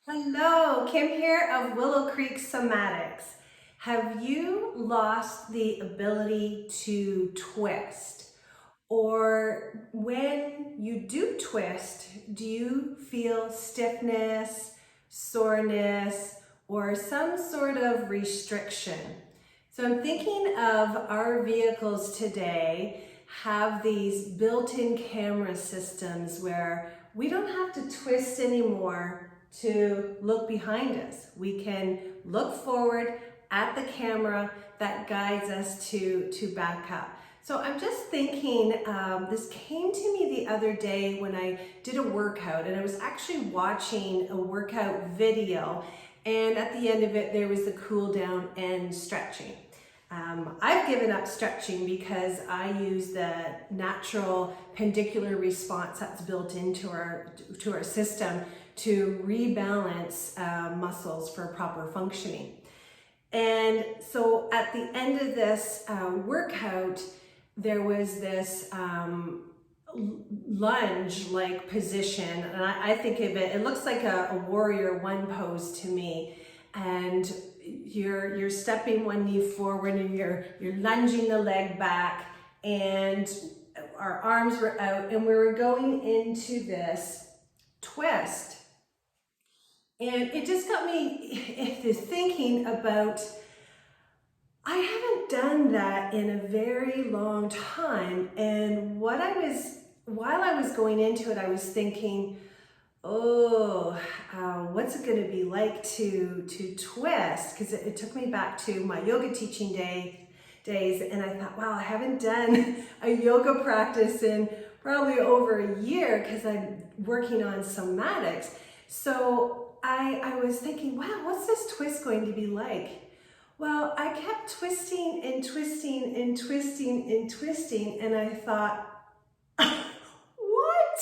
Hello, Kim here of Willow Creek Somatics. Have you lost the ability to twist? Or when you do twist, do you feel stiffness, soreness, or some sort of restriction? So I'm thinking of our vehicles today have these built-in camera systems where we don't have to twist anymore to look behind us. We can look forward at the camera that guides us to back up. So I'm just thinking, this came to me the other day when I did a workout, and I was actually watching a workout video, and at the end of it there was the cool down and stretching. I've given up stretching because I use the natural pendicular response that's built into our system to rebalance muscles for proper functioning. And so at the end of this workout, there was this lunge-like position, and I think of it, it looks like a warrior one pose to me. And you're stepping one knee forward and you're lunging the leg back, and our arms were out, and we were going into this twist. And it just got me thinking about, I haven't done that in a very long time. And while I was going into it, I was thinking, what's it going to be like to twist? Because it took me back to my yoga teaching days, and I thought, wow, I haven't done a yoga practice in probably over a year because I'm working on somatics. So I was thinking, wow, what's this twist going to be like? Well, I kept twisting and twisting and twisting and twisting, and I thought, what?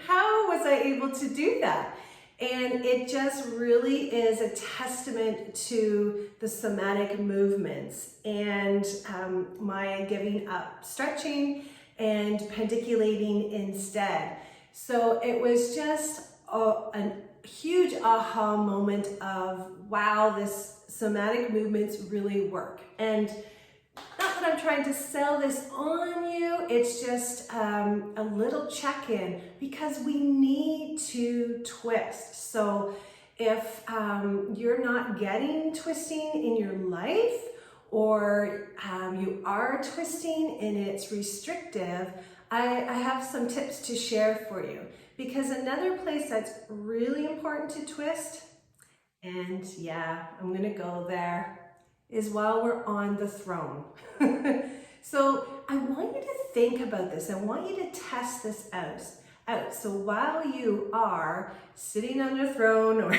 How was I able to do that? And it just really is a testament to the somatic movements and my giving up stretching and pendiculating instead. So it was just a huge aha moment of, wow, this somatic movements really work. And not that I'm trying to sell this on you, it's just a little check-in because we need to twist. So if you're not getting twisting in your life, or you are twisting and it's restrictive, I have some tips to share for you. Because another place that's really important to twist, and yeah, I'm gonna go there, is while we're on the throne. So I want you to think about this. I want you to test this out. So while you are sitting on a throne or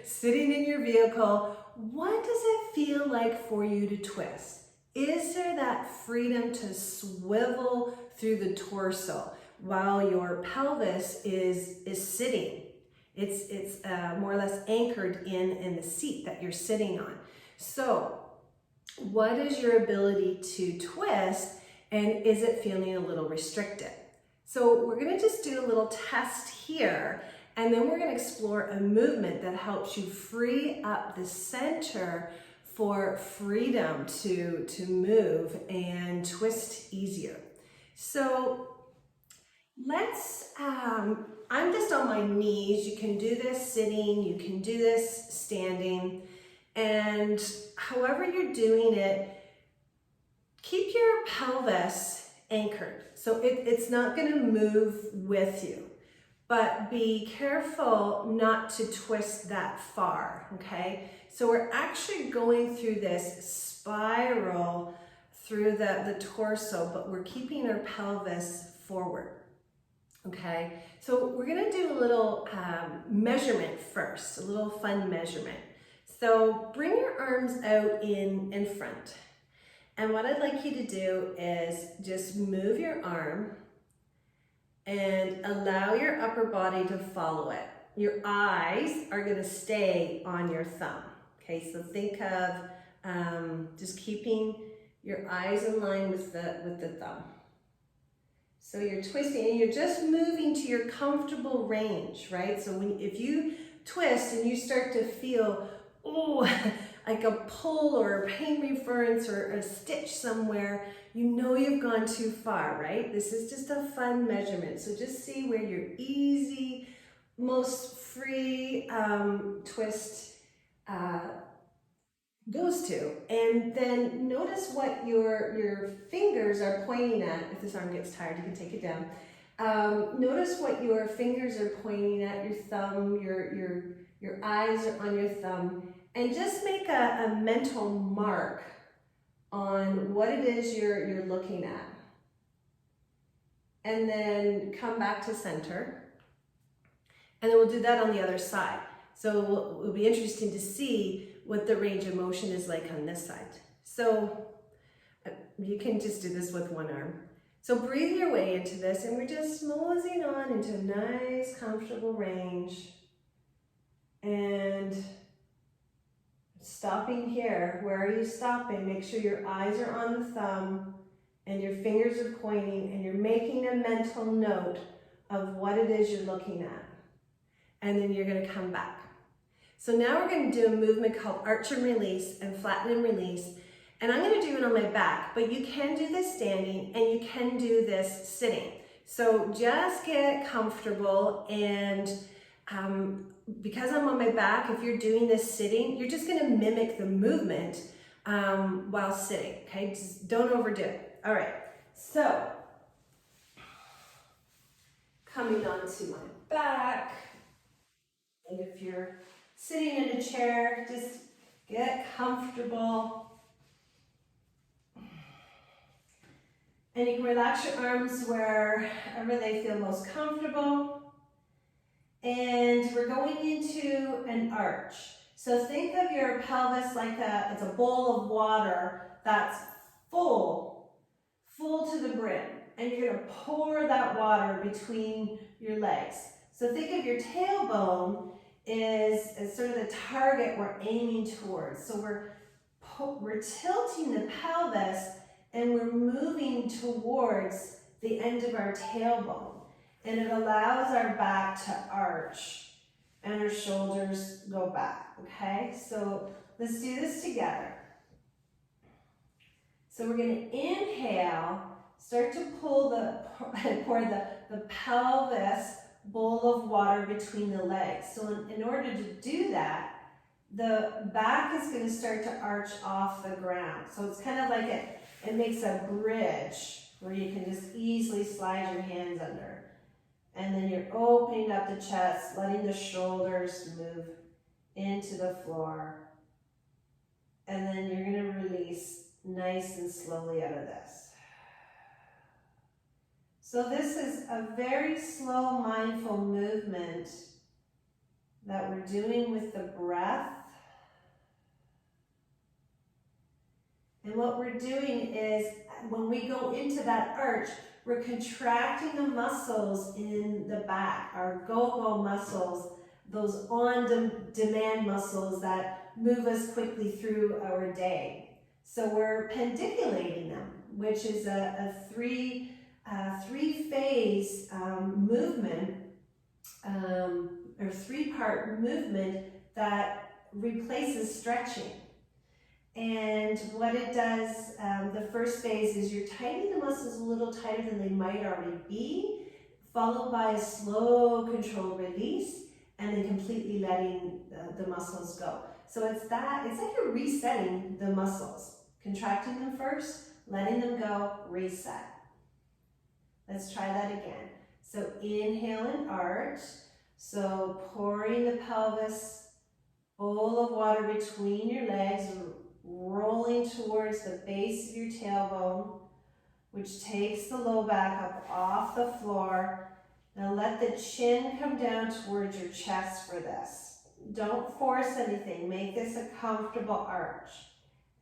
sitting in your vehicle, what does it feel like for you to twist? Is there that freedom to swivel through the torso while your pelvis is sitting? It's more or less anchored in the seat that you're sitting on. So what is your ability to twist, and is it feeling a little restricted? So we're gonna just do a little test here, and then we're gonna explore a movement that helps you free up the center for freedom to move and twist easier. So let's, I'm just on my knees. You can do this sitting, you can do this standing, and however you're doing it, keep your pelvis anchored. So it's not gonna move with you, but be careful not to twist that far, okay? So we're actually going through this spiral through the torso, but we're keeping our pelvis forward. Okay, so we're gonna do a little measurement first, a little fun measurement. So bring your arms out in front. And what I'd like you to do is just move your arm and allow your upper body to follow it. Your eyes are gonna stay on your thumb. Okay, so think of just keeping your eyes in line with the thumb. So you're twisting and you're just moving to your comfortable range, right? So if you twist and you start to feel, oh, like a pull or a pain reference or a stitch somewhere, you know you've gone too far, right? This is just a fun measurement. So just see where your easy, most free twist goes to, and then notice what your fingers are pointing at. If this arm gets tired, you can take it down. Notice what your fingers are pointing at, your thumb, your eyes are on your thumb, and just make a mental mark on what it is you're looking at. And then come back to center. And then we'll do that on the other side. So it'll be interesting to see what the range of motion is like on this side. So you can just do this with one arm. So breathe your way into this, and we're just moseying on into a nice, comfortable range. And stopping here. Where are you stopping? Make sure your eyes are on the thumb and your fingers are pointing, and you're making a mental note of what it is you're looking at. And then you're going to come back. So now we're going to do a movement called arch and release and flatten and release. And I'm going to do it on my back, but you can do this standing and you can do this sitting. So just get comfortable, and because I'm on my back, if you're doing this sitting, you're just going to mimic the movement while sitting, okay? Just don't overdo it. All right, so coming onto my back. And if you're sitting in a chair, just get comfortable. And you can relax your arms wherever they feel most comfortable. And we're going into an arch. So think of your pelvis like it's a bowl of water that's full to the brim. And you're going to pour that water between your legs. So think of your tailbone is sort of the target we're aiming towards. So we're tilting the pelvis and we're moving towards the end of our tailbone. And it allows our back to arch and our shoulders go back, okay? So let's do this together. So we're going to inhale, start to pour the pelvis bowl of water between the legs. So in order to do that, the back is going to start to arch off the ground. So it's kind of like it makes a bridge where you can just easily slide your hands under. And then you're opening up the chest, letting the shoulders move into the floor. And then you're going to release nice and slowly out of this. So this is a very slow, mindful movement that we're doing with the breath. And what we're doing is, when we go into that arch, we're contracting the muscles in the back, our go-go muscles, those on-demand muscles that move us quickly through our day. So we're pendiculating them, which is a three-phase movement, or three-part movement that replaces stretching. And what it does, the first phase is you're tightening the muscles a little tighter than they might already be, followed by a slow, controlled release, and then completely letting the muscles go. So it's like you're resetting the muscles, contracting them first, letting them go, reset. Let's try that again. So inhale and arch. So pouring the pelvis, bowl of water between your legs, rolling towards the base of your tailbone, which takes the low back up off the floor. Now let the chin come down towards your chest for this. Don't force anything. Make this a comfortable arch.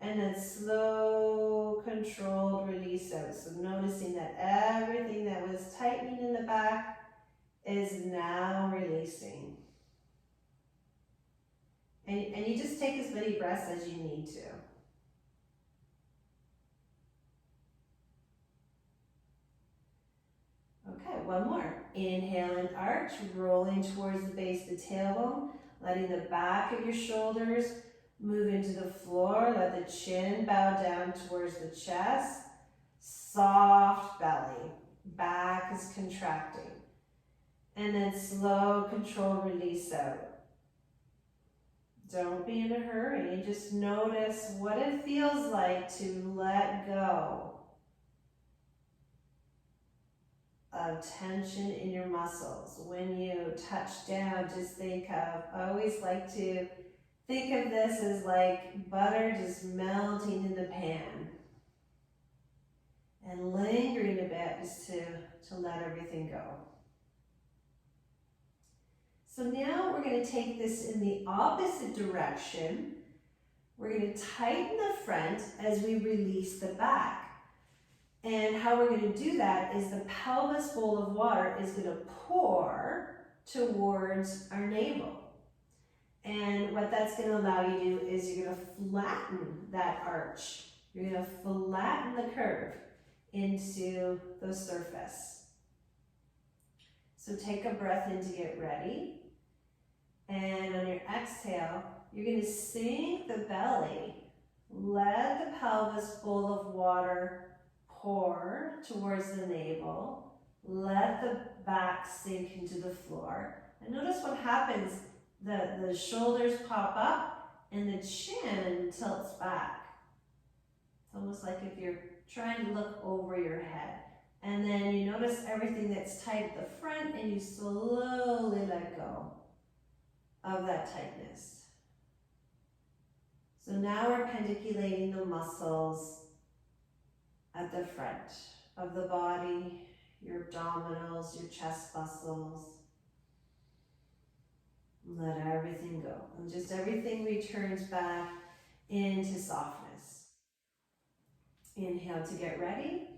And then slow, controlled release out. So noticing that everything that was tightening in the back is now releasing. And you just take as many breaths as you need to. one more. Inhale and arch, rolling towards the base of the tailbone, letting the back of your shoulders move into the floor. Let the chin bow down towards the chest. Soft belly. Back is contracting. And then slow, controlled release out. Don't be in a hurry. Just notice what it feels like to let go of tension in your muscles. When you touch down, just think of, I always like to think of this as like butter just melting in the pan and lingering a bit just to let everything go. So now we're going to take this in the opposite direction. We're going to tighten the front as we release the back. And how we're going to do that is the pelvis bowl of water is going to pour towards our navel. And what that's going to allow you to do is you're going to flatten that arch. You're going to flatten the curve into the surface. So take a breath in to get ready. And on your exhale, you're going to sink the belly. Let the pelvis bowl of water pour towards the navel. Let the back sink into the floor. And notice what happens. The shoulders pop up and the chin tilts back. It's almost like if you're trying to look over your head. And then you notice everything that's tight at the front and you slowly let go of that tightness. So now we're pendiculating the muscles at the front of the body, your abdominals, your chest muscles. Let everything go. And just everything returns back into softness. Inhale to get ready.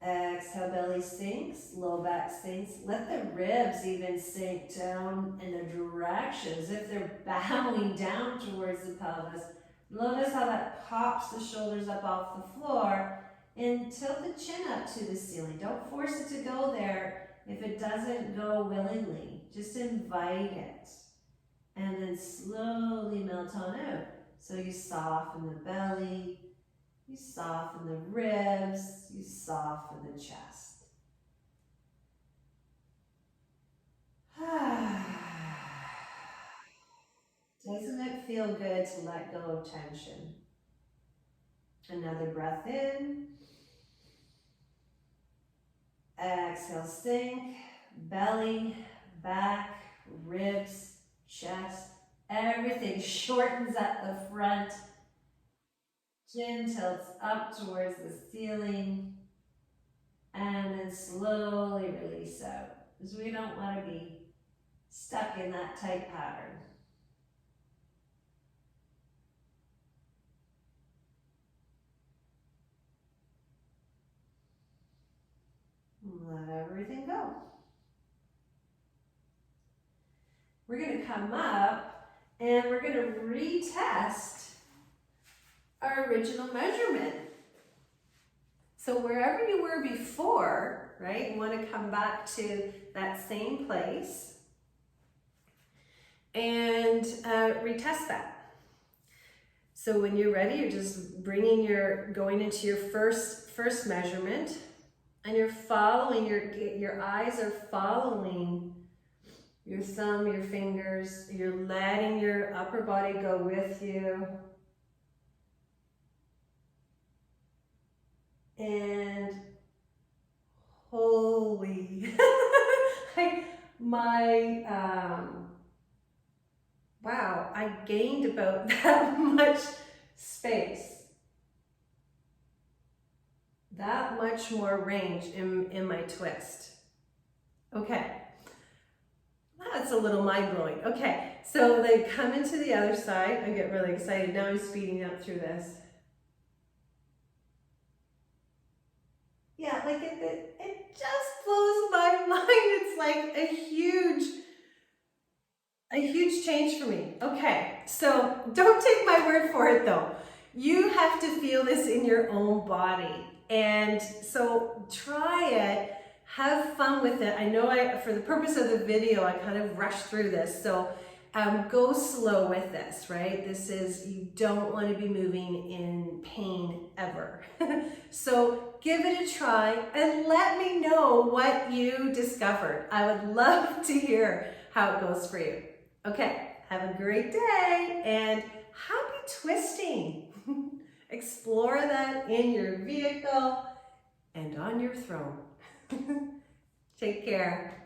Exhale, belly sinks, low back sinks. Let the ribs even sink down in the direction as if they're bowing down towards the pelvis. Notice how that pops the shoulders up off the floor and tilt the chin up to the ceiling. Don't force it to go there if it doesn't go willingly. Just invite it and then slowly melt on out. So you soften the belly, you soften the ribs, you soften the chest. Doesn't it feel good to let go of tension? Another breath in. Exhale, sink, belly, back, ribs, chest. Everything shortens at the front. Chin tilts up towards the ceiling. And then slowly release out. Because we don't want to be stuck in that tight pattern. Let everything go. We're going to come up and we're going to retest our original measurement. So wherever you were before, right, you want to come back to that same place and retest that. So when you're ready, you're just going into your first measurement. And you're following, your eyes are following your thumb, your fingers. You're letting your upper body go with you. And holy, wow, I gained about that much space. That much more range in my twist. Okay, that's a little mind-blowing. Okay, so they come into the other side. I get really excited. Now I'm speeding up through this. Yeah, like it just blows my mind. It's like a huge change for me. Okay, so don't take my word for it though. You have to feel this in your own body. And so try it, have fun with it. I know for the purpose of the video, I kind of rushed through this. So go slow with this, right? You don't want to be moving in pain ever. So give it a try and let me know what you discovered. I would love to hear how it goes for you. Okay, have a great day and happy twisting. Explore that in your vehicle and on your throne. Take care.